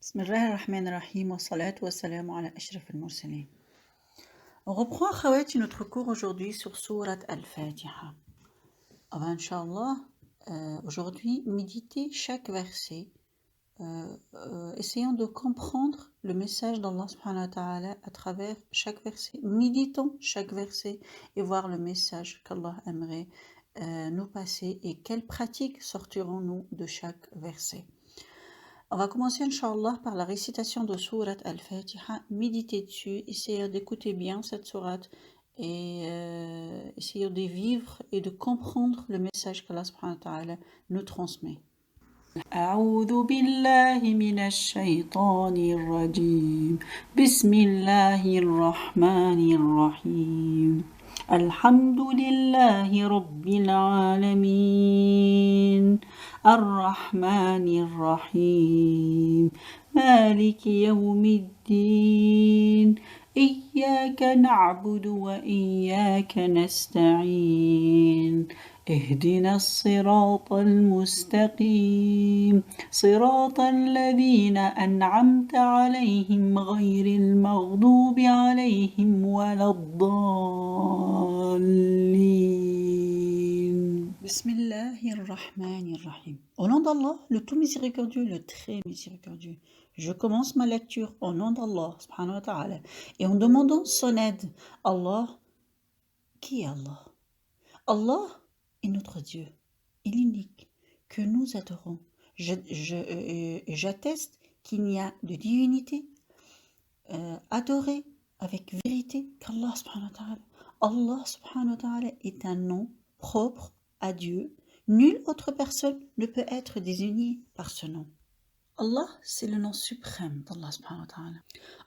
بسم الله الرحمن الرحيم والصلاة والسلام على أشرف المرسلين. On reprend Khawati notre cours aujourd'hui sur Surat Al-Fatiha. Inch'Allah, aujourd'hui, méditer chaque verset, essayons de comprendre le message d'Allah subhanahu wa ta'ala à travers chaque verset. Méditons chaque verset et voir le message qu'Allah aimerait nous passer et quelles pratiques sortirons-nous de chaque verset. On va commencer, Inch'Allah, par la récitation de Surat Al-Fatiha. Méditez dessus, essayez d'écouter bien cette sourate et essayez de vivre et de comprendre le message qu'Allah subhanahu wa ta'ala nous transmet. أعوذ بالله من الشيطان الرجيم بسم الله الرحمن الرحيم الحمد لله رب العالمين الرحمن الرحيم مالك يوم الدين إياك نعبد وإياك نستعين اهدنا الصراط المستقيم صراط الذين أنعمت عليهم غير المغضوب عليهم ولا الضالين. Bismillahirrahmanirrahim. Au nom d'Allah, le tout miséricordieux, le très miséricordieux. Je commence ma lecture au nom d'Allah subhanahu wa ta'ala et en demandant son aide. Allah, qui est Allah? Allah est notre Dieu, il unique, que nous adorons. J'atteste qu'il n'y a de divinité adorée avec vérité qu'Allah subhanahu wa ta'ala. Allah subhanahu wa ta'ala est un nom propre à Dieu. Nulle autre personne ne peut être désignée par ce nom. Allah, c'est le nom suprême d'Allah subhanahu wa ta'ala.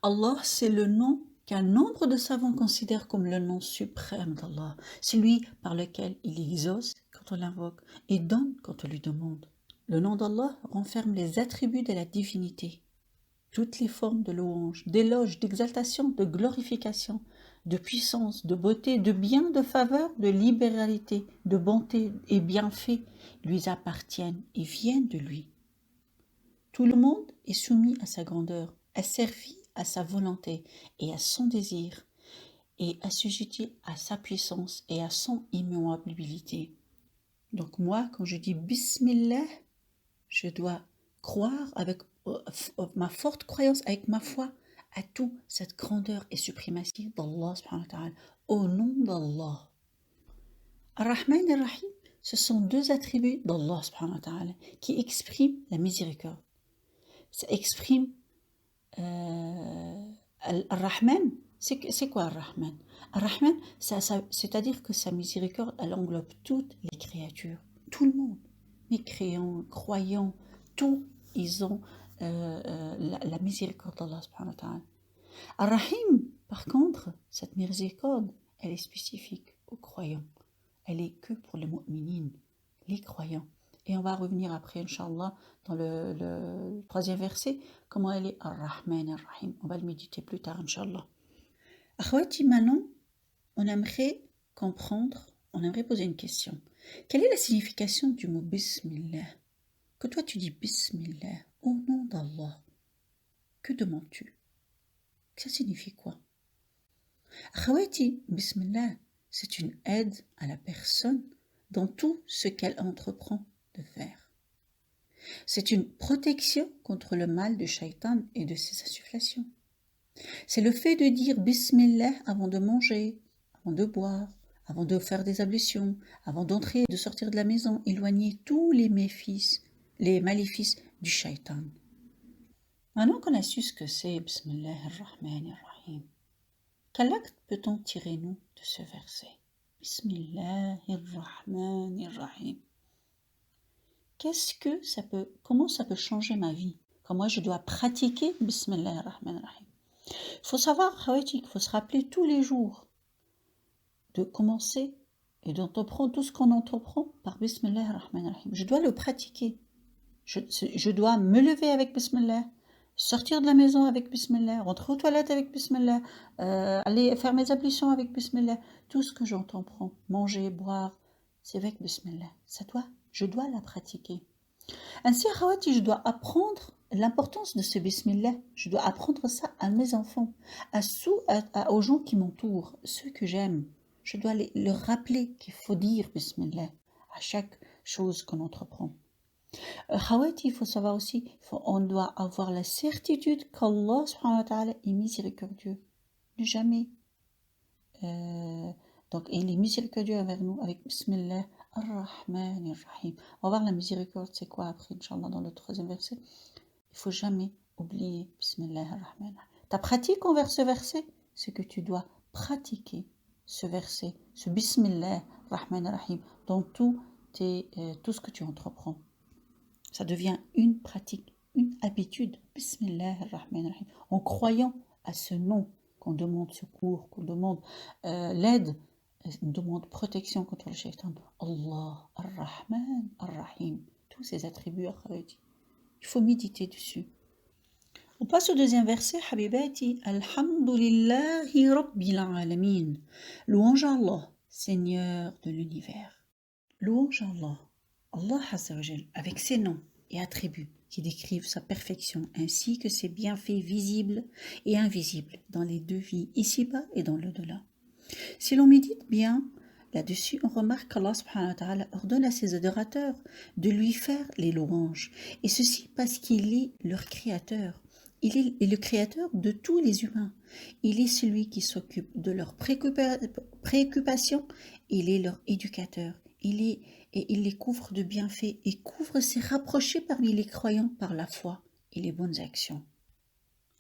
Allah, c'est le nom qu'un nombre de savants considèrent comme le nom suprême d'Allah, celui par lequel il exauce quand on l'invoque et donne quand on lui demande. Le nom d'Allah renferme les attributs de la divinité, toutes les formes de louange, d'éloge, d'exaltation, de glorification, de puissance, de beauté, de bien, de faveur, de libéralité, de bonté et bienfaits lui appartiennent et viennent de lui. Tout le monde est soumis à sa grandeur, asservi à sa volonté et à son désir, et assujetti à sa puissance et à son immuabilité. Donc moi, quand je dis Bismillah, je dois croire avec ma forte croyance, avec ma foi, à toute cette grandeur et suprématie d'Allah subhanahu wa ta'ala, au nom d'Allah. Ar-Rahman et Ar-Rahim, ce sont deux attributs d'Allah subhanahu wa ta'ala qui expriment la miséricorde. Ça exprime Ar-Rahman. C'est quoi Ar-Rahman? Ar-Rahman, c'est-à-dire que sa miséricorde, elle englobe toutes les créatures, tout le monde, mécréants, croyants, tous, ils ont la miséricorde d'Allah subhanahu wa ta'ala. Ar-Rahim, par contre, cette miséricorde, elle est spécifique aux croyants. Elle est que pour les mu'minines, les croyants. Et on va revenir après, Inch'Allah, dans le troisième verset, comment elle est Ar-Rahman Ar-Rahim. On va le méditer plus tard, Inch'Allah. Akhwati, maintenant, on aimerait comprendre, on aimerait poser une question. Quelle est la signification du mot Bismillah? Que toi tu dis Bismillah, au nom d'Allah, que demandes-tu? Ça signifie quoi? Akhwati, Bismillah, c'est une aide à la personne dans tout ce qu'elle entreprend de faire. C'est une protection contre le mal de Shaitan et de ses insufflations. C'est le fait de dire Bismillah avant de manger, avant de boire, avant de faire des ablutions, avant d'entrer et de sortir de la maison, éloigner tous les maléfices du Shaitan. Maintenant qu'on a su ce que c'est Bismillah ar-Rahman ar-Rahim, quel acte peut-on tirer nous de ce verset? Bismillah ar-Rahman ar-Rahim. Comment ça peut changer ma vie? Comment je dois pratiquer Bismillah ar-Rahman ar-Rahim? Il faut savoir, il faut se rappeler tous les jours de commencer et d'entreprendre tout ce qu'on entreprend par Bismillah ar-Rahman ar-Rahim. Je dois le pratiquer. Je dois me lever avec Bismillah, sortir de la maison avec Bismillah, rentrer aux toilettes avec Bismillah, aller faire mes ablutions avec Bismillah. Tout ce que j'entreprends, manger, boire, c'est avec Bismillah. Je dois la pratiquer. Ainsi, Khawati, je dois apprendre l'importance de ce bismillah. Je dois apprendre ça à mes enfants, aux gens qui m'entourent, ceux que j'aime. Je dois leur rappeler qu'il faut dire bismillah à chaque chose qu'on entreprend. Khawati, il faut savoir aussi, on doit avoir la certitude qu'Allah subhanahu wa ta'ala est miséricordieux. Ne jamais. Donc, il est miséricordieux envers nous avec Bismillah ar-Rahman ar-Rahim. On va voir la miséricorde, c'est quoi après, Inch'Allah, dans le 3e verset. Il ne faut jamais oublier Bismillah ar-Rahman ar-Rahim. Ta pratique envers ce verset, c'est que tu dois pratiquer ce verset, ce Bismillah ar-Rahman ar-Rahim, dans tout ce que tu entreprends. Ça devient une pratique, une habitude. Bismillah ar-Rahman ar-Rahim. En croyant à ce nom, qu'on demande secours, qu'on demande l'aide, on demande protection contre le shaitan. Allah ar-Rahman ar-Rahim. Tous ces attributs, il faut méditer dessus. On passe au 2e verset, Habibati. Alhamdulillahi Rabbil Alamin. Louange à Allah, Seigneur de l'univers. Louange à Allah. Allah Azza wa Jal, avec ses noms et attributs qui décrivent sa perfection ainsi que ses bienfaits visibles et invisibles dans les 2 vies, ici-bas et dans l'au-delà. Si l'on médite bien là-dessus, on remarque qu'Allah subhanahu wa ta'ala ordonne à ses adorateurs de lui faire les louanges, et ceci parce qu'il est leur créateur. Il est le créateur de tous les humains. Il est celui qui s'occupe de leurs préoccupations. Il est leur éducateur. Il les couvre de bienfaits et couvre ses rapprochés parmi les croyants par la foi et les bonnes actions.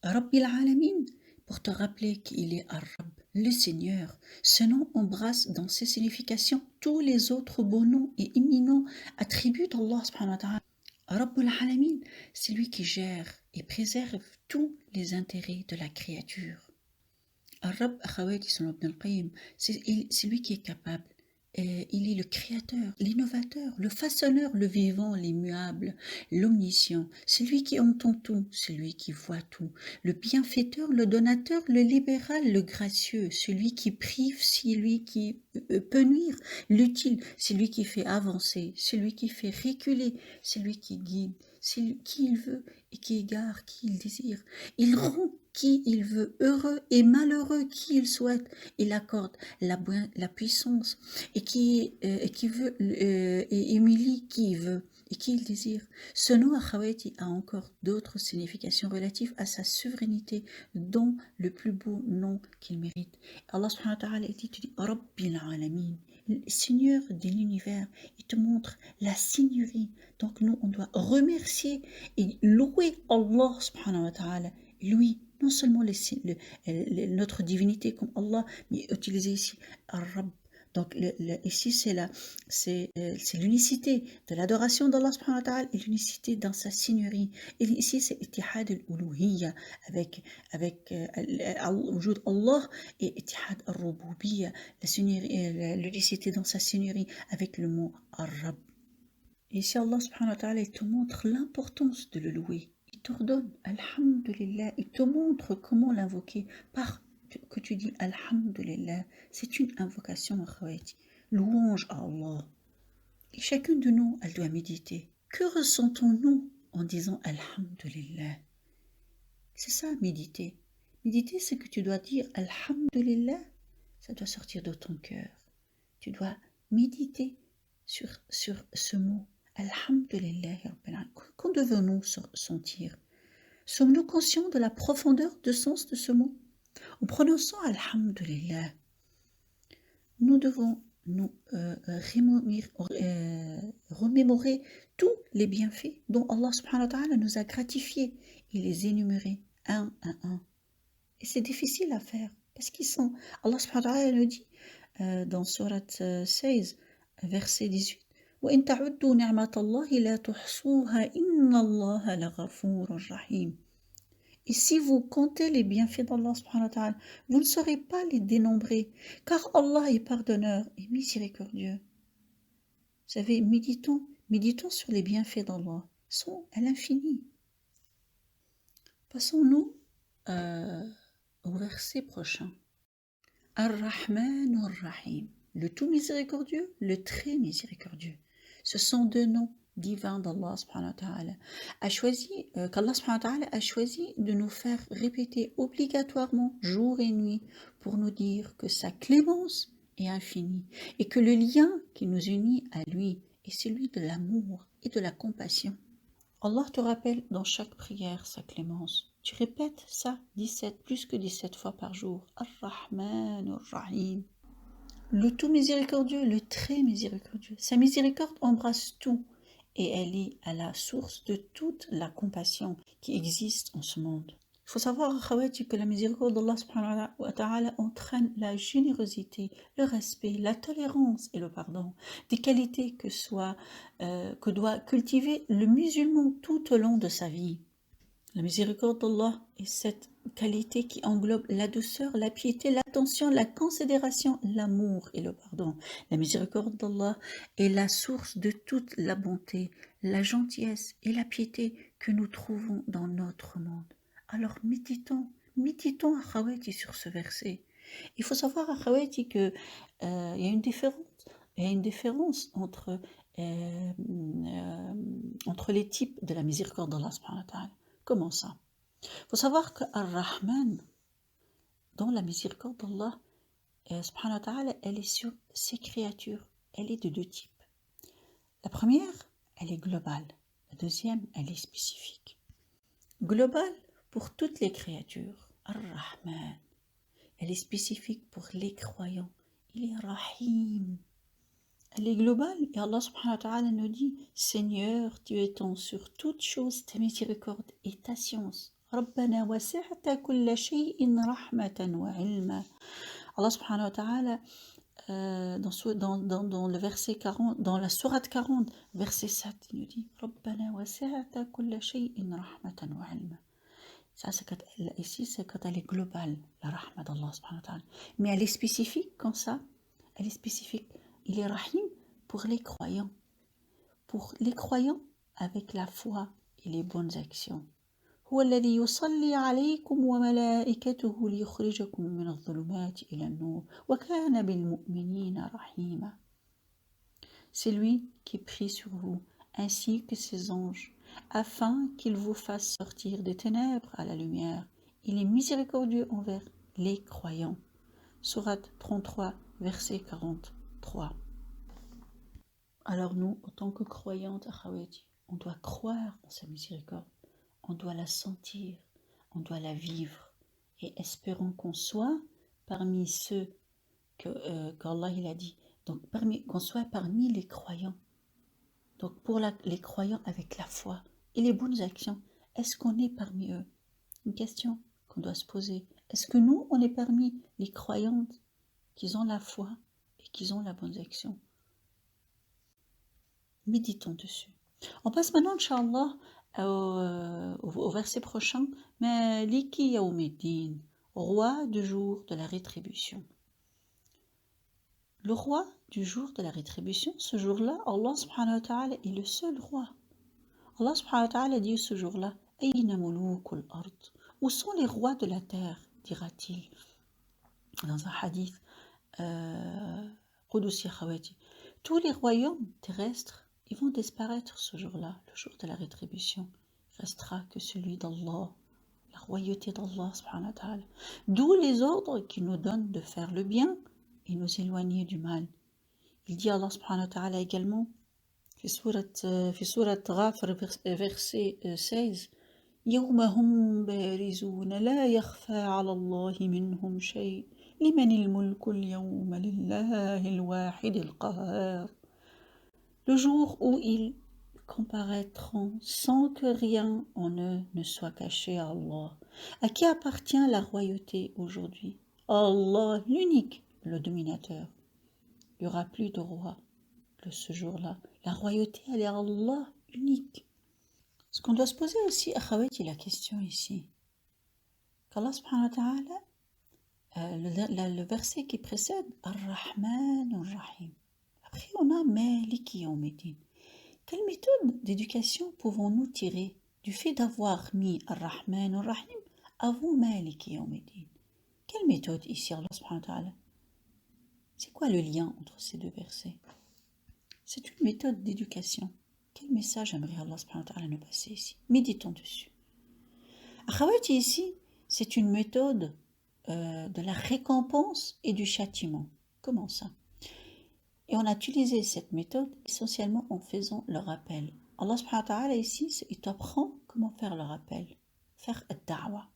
Rabbil Alamin, pour te rappeler qu'il est Ar-Rabb, le Seigneur. Ce nom embrasse dans ses significations tous les autres beaux noms et éminents attributs d'Allah subhanahu wa ta'ala. Rabbul Alamin, c'est lui qui gère et préserve tous les intérêts de la créature. Ar-Rabb, c'est lui qui est capable. Il est le créateur, l'innovateur, le façonneur, le vivant, l'immuable, l'omniscient, celui qui entend tout, celui qui voit tout, le bienfaiteur, le donateur, le libéral, le gracieux, celui qui prive, celui qui peut nuire, l'utile, celui qui fait avancer, celui qui fait reculer, celui qui guide, celui qui il veut et qui égare qui il désire. Il rend qui il veut, heureux et malheureux qui il souhaite. Il accorde la puissance et qui veut et humilie qui il veut et qui il désire. Ce nom Akhawati a encore d'autres significations relatives à sa souveraineté, dont le plus beau nom qu'il mérite. Allah subhanahu wa ta'ala dit, tu dis Rabbil Alamin, Seigneur de l'univers. Il te montre la seigneurie. Donc nous, on doit remercier et louer Allah subhanahu wa ta'ala. Lui, non seulement notre divinité comme Allah, mais utiliser ici Ar-Rabb. Donc ici c'est l'unicité de l'adoration d'Allah subhanahu wa ta'ala et l'unicité dans sa seigneurie. Et ici c'est Ittihad al-Uluhiyya avec Wujud Allah et Ittihad al-Rububiyya, l'unicité dans sa seigneurie avec le mot Ar-Rabb. Et ici Allah subhanahu wa ta'ala il te montre l'importance de le louer. Il t'ordonne Alhamdulillah, il te montre comment l'invoquer par que tu dis Alhamdulillah. C'est une invocation, louange à Allah. Et chacune de nous, elle doit méditer. Que ressentons-nous en disant Alhamdulillah? C'est ça, méditer. Méditer, c'est que tu dois dire Alhamdulillah, ça doit sortir de ton cœur. Tu dois méditer sur ce mot. Alhamdulillah. Qu'en devons-nous sentir? Sommes-nous conscients de la profondeur de sens de ce mot? En prononçant Alhamdulillah, nous devons nous remémorer tous les bienfaits dont Allah subhanahu wa ta'ala nous a gratifiés et les énumérer un à un. Et c'est difficile à faire parce qu'ils sont. Allah subhanahu wa ta'ala nous dit dans Surat 16, verset 18, وَإِن تَعُدُّوا نِعْمَةَ اللَّهِ لَا تُحْصُوهَا إِنَّ اللَّهَ لَغَفُورٌ رَحِيمٌ. Et si vous comptez les bienfaits d'Allah subhanahu wa ta'ala, vous ne saurez pas les dénombrer, car Allah est pardonneur et miséricordieux. Vous savez, méditons sur les bienfaits d'Allah. Ils sont à l'infini. Passons-nous au verset prochain. Ar-Rahman ar-Rahim, le tout miséricordieux, le très miséricordieux. Ce sont 2 noms divin d'Allah subhanahu wa ta'ala, qu'Allah subhanahu wa ta'ala a choisi de nous faire répéter obligatoirement jour et nuit pour nous dire que sa clémence est infinie et que le lien qui nous unit à lui est celui de l'amour et de la compassion. Allah te rappelle dans chaque prière sa clémence. Tu répètes ça plus que 17 fois par jour. Ar-Rahman Ar-Rahim. Le tout miséricordieux, le très miséricordieux. Sa miséricorde embrasse tout et elle est à la source de toute la compassion qui existe en ce monde. Il faut savoir, akhawati, que la miséricorde d'Allah subhanahu wa ta'ala entraîne la générosité, le respect, la tolérance et le pardon. Des qualités que doit cultiver le musulman tout au long de sa vie. La miséricorde d'Allah est cette qualité qui englobe la douceur, la piété, l'attention, la considération, l'amour et le pardon. La miséricorde d'Allah est la source de toute la bonté, la gentillesse et la piété que nous trouvons dans notre monde. Alors méditons akhawati sur ce verset. Il faut savoir akhawati que il y a une différence entre les types de la miséricorde d'Allah subhanahu wa ta'ala. Comment ça? Il faut savoir que Ar-Rahman, dans la miséricorde d'Allah, subhanahu wa ta'ala, elle est sur ses créatures. Elle est de deux types. La première, elle est globale. La deuxième, elle est spécifique. Globale pour toutes les créatures. Ar-Rahman. Elle est spécifique pour les croyants. Il est Rahim. Elle est globale et Allah subhanahu wa ta'ala nous dit: Seigneur, tu étends sur toute chose ta miséricorde et ta science. Rabbana wasi'ta kulla shay'in rahmatan wa ilma. Allah subhanahu wa ta'ala dans le verset 40, dans la sourate 40, verset 7, il nous dit: Rabbana wasi'ta kulla shay'in rahmatan wa ilma. Ça, c'est quand elle est globale, la rahma d'Allah subhanahu wa ta'ala. Mais elle est spécifique comme ça. Elle est spécifique. Il est Rahim pour les croyants. Pour les croyants avec la foi et les bonnes actions. هو الذي يصلي عليكم وملائكته ليخرجكم من الظلمات إلى النور وكان بالمؤمنين رحيما. C'est lui qui prie sur vous, ainsi que ses anges, afin qu'il vous fasse sortir des ténèbres à la lumière. Il est miséricordieux envers les croyants. Sourate 33, verset 43. Alors nous, en tant que croyantes, on doit croire en sa miséricorde, on doit la sentir, on doit la vivre, et espérons qu'on soit parmi ceux qu'Allah il a dit, donc qu'on soit parmi les croyants. Donc pour les croyants avec la foi et les bonnes actions, est-ce qu'on est parmi eux? Une question qu'on doit se poser. Est-ce que nous, on est parmi les croyantes qui ont la foi et qui ont la bonne action? Méditons dessus. On passe maintenant, Inch'Allah, au verset prochain. Maliki Yawmiddin, roi du jour de la rétribution. Le roi du jour de la rétribution, ce jour-là, Allah subhanahu wa ta'ala est le seul roi. Allah subhanahu wa ta'ala dit ce jour-là: Ayna mulukul ard. Où sont les rois de la terre, dira-t-il dans un hadith Qudusi Khawati. Tous les royaumes terrestres, ils vont disparaître ce jour-là, le jour de la rétribution. Il restera que celui d'Allah, la royauté d'Allah subhanahu wa ta'ala. D'où les ordres qu'il nous donne de faire le bien et nous éloigner du mal. Il dit Allah subhanahu wa ta'ala également, في سورة غافر verset 16: يوم هم بارزون لا يخفى على الله منهم شيء لمن الملك اليوم لله الواحد القهار. Le jour où ils comparaîtront sans que rien en eux ne soit caché à Allah. À qui appartient la royauté aujourd'hui? Allah, l'unique, le dominateur. Il n'y aura plus de roi ce jour-là. La royauté, elle est à Allah, unique. Ce qu'on doit se poser aussi, akhawati, la question ici, qu'Allah subhanahu wa ta'ala, le verset qui précède, Ar-Rahman Ar-Rahim. Après, on a Maliki Yawmiddin. Quelle méthode d'éducation pouvons-nous tirer du fait d'avoir mis Ar-Rahman Ar-Rahim avant Maliki Yawmiddin? Quelle méthode ici, Allah subhanahu wa ta'ala? C'est quoi le lien entre ces deux versets? C'est une méthode d'éducation Quel message aimerait Allah subhanahu wa ta'ala nous passer ici? Méditons dessus. Akhawati ici, c'est une méthode de la récompense et du châtiment. Comment ça? Et on a utilisé cette méthode essentiellement en faisant le rappel. Allah subhanahu wa ta'ala ici, il t'apprend comment faire le rappel, faire ad-da'wa.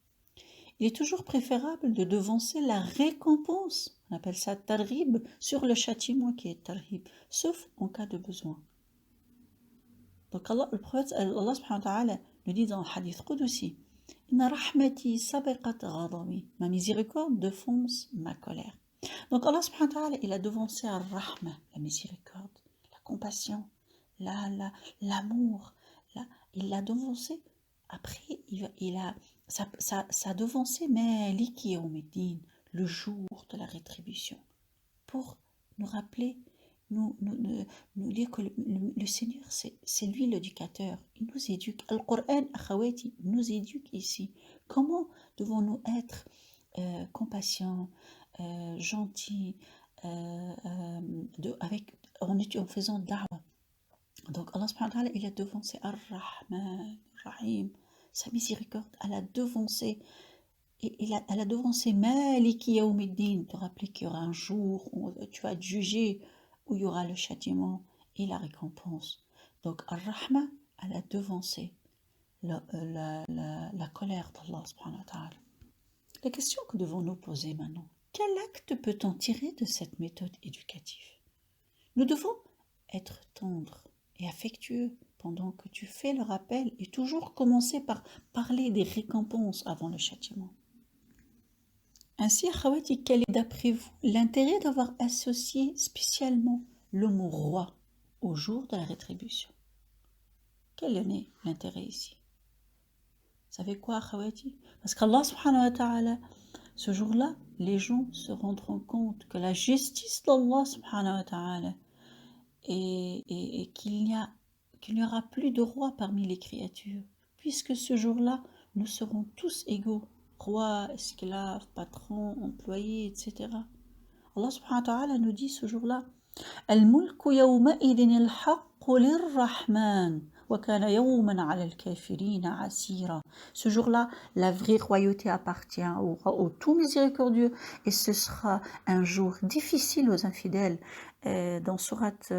Il est toujours préférable de devancer la récompense, on appelle ça targhib, sur le châtiment qui est targhib, sauf en cas de besoin. Donc le prophète Allah subhanahu wa ta'ala nous dit dans le hadith Qudsi, Inna rahmati sabaqat ghadabi, ma miséricorde devance ma colère. Donc Allah subhanahu wa ta'ala, il a devancé ar-rahma, la miséricorde, la compassion, l'amour, il l'a devancé. Après, ça a devancé Maliki Yawmiddin, le jour de la rétribution, pour nous rappeler, nous dire que le Seigneur, c'est lui l'éducateur. Il nous éduque. Al-Qur'an, akhawati, nous éduque ici. Comment devons-nous être compatients, gentils, en faisant da'wa. Donc Allah subhanahu wa ta'ala, il a devancé Ar-Rahman, Rahim, sa miséricorde, elle a devancé, elle a devancé Maliki Yawmiddin, te rappeler qu'il y aura un jour où tu vas te juger, où il y aura le châtiment et la récompense. Donc Ar-Rahman, elle a devancé la colère d'Allah subhanahu wa ta'ala. La question que devons-nous poser maintenant, quel acte peut-on tirer de cette méthode éducative? Nous devons être tendres et affectueux pendant que tu fais le rappel et toujours commencer par parler des récompenses avant le châtiment. Ainsi, akhawati, quel est d'après vous l'intérêt d'avoir associé spécialement le mot roi au jour de la rétribution? Quel est l'intérêt ici? Vous savez quoi, akhawati? Parce qu'Allah subhanahu wa ta'ala, ce jour-là, les gens se rendront compte que la justice d'Allah subhanahu wa ta'ala et qu'il n'y aura plus de roi parmi les créatures, puisque ce jour-là, nous serons tous égaux, rois, esclaves, patrons, employés, etc. Allah subhanahu wa ta'ala nous dit ce jour-là, Al-mulku yawma'idin al-haqqu lir-Rahman. Ce jour-là, la vraie royauté appartient au tout miséricordieux et ce sera un jour difficile aux infidèles. Dans sourate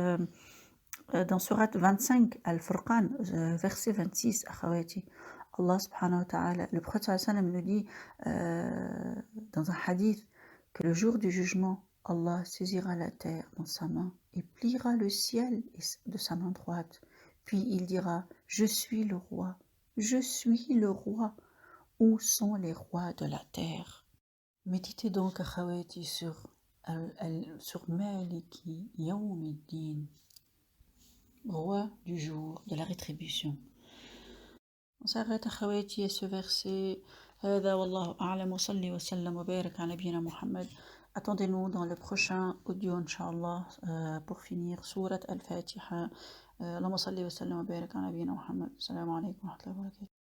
25, Al-Furqan, verset 26, akhawati, Allah subhanahu wa ta'ala, le prophète sallam nous dit dans un hadith que le jour du jugement, Allah saisira la terre dans sa main et pliera le ciel de sa main droite. Puis il dira, je suis le roi, où sont les rois de la terre? Méditez donc, akhawati, sur Maliki Yawmiddin, roi du jour de la rétribution. On s'arrête, akhawati, à ce verset. هذا والله أعلم وصلي وسلم وبارك على نبينا محمد. Attendez-nous dans le prochain audio, Inch'Allah, pour finir Sourate Al-Fatiha. اللهم صل وسلم وبارك على نبينا محمد. السلام عليكم ورحمة الله وبركاته.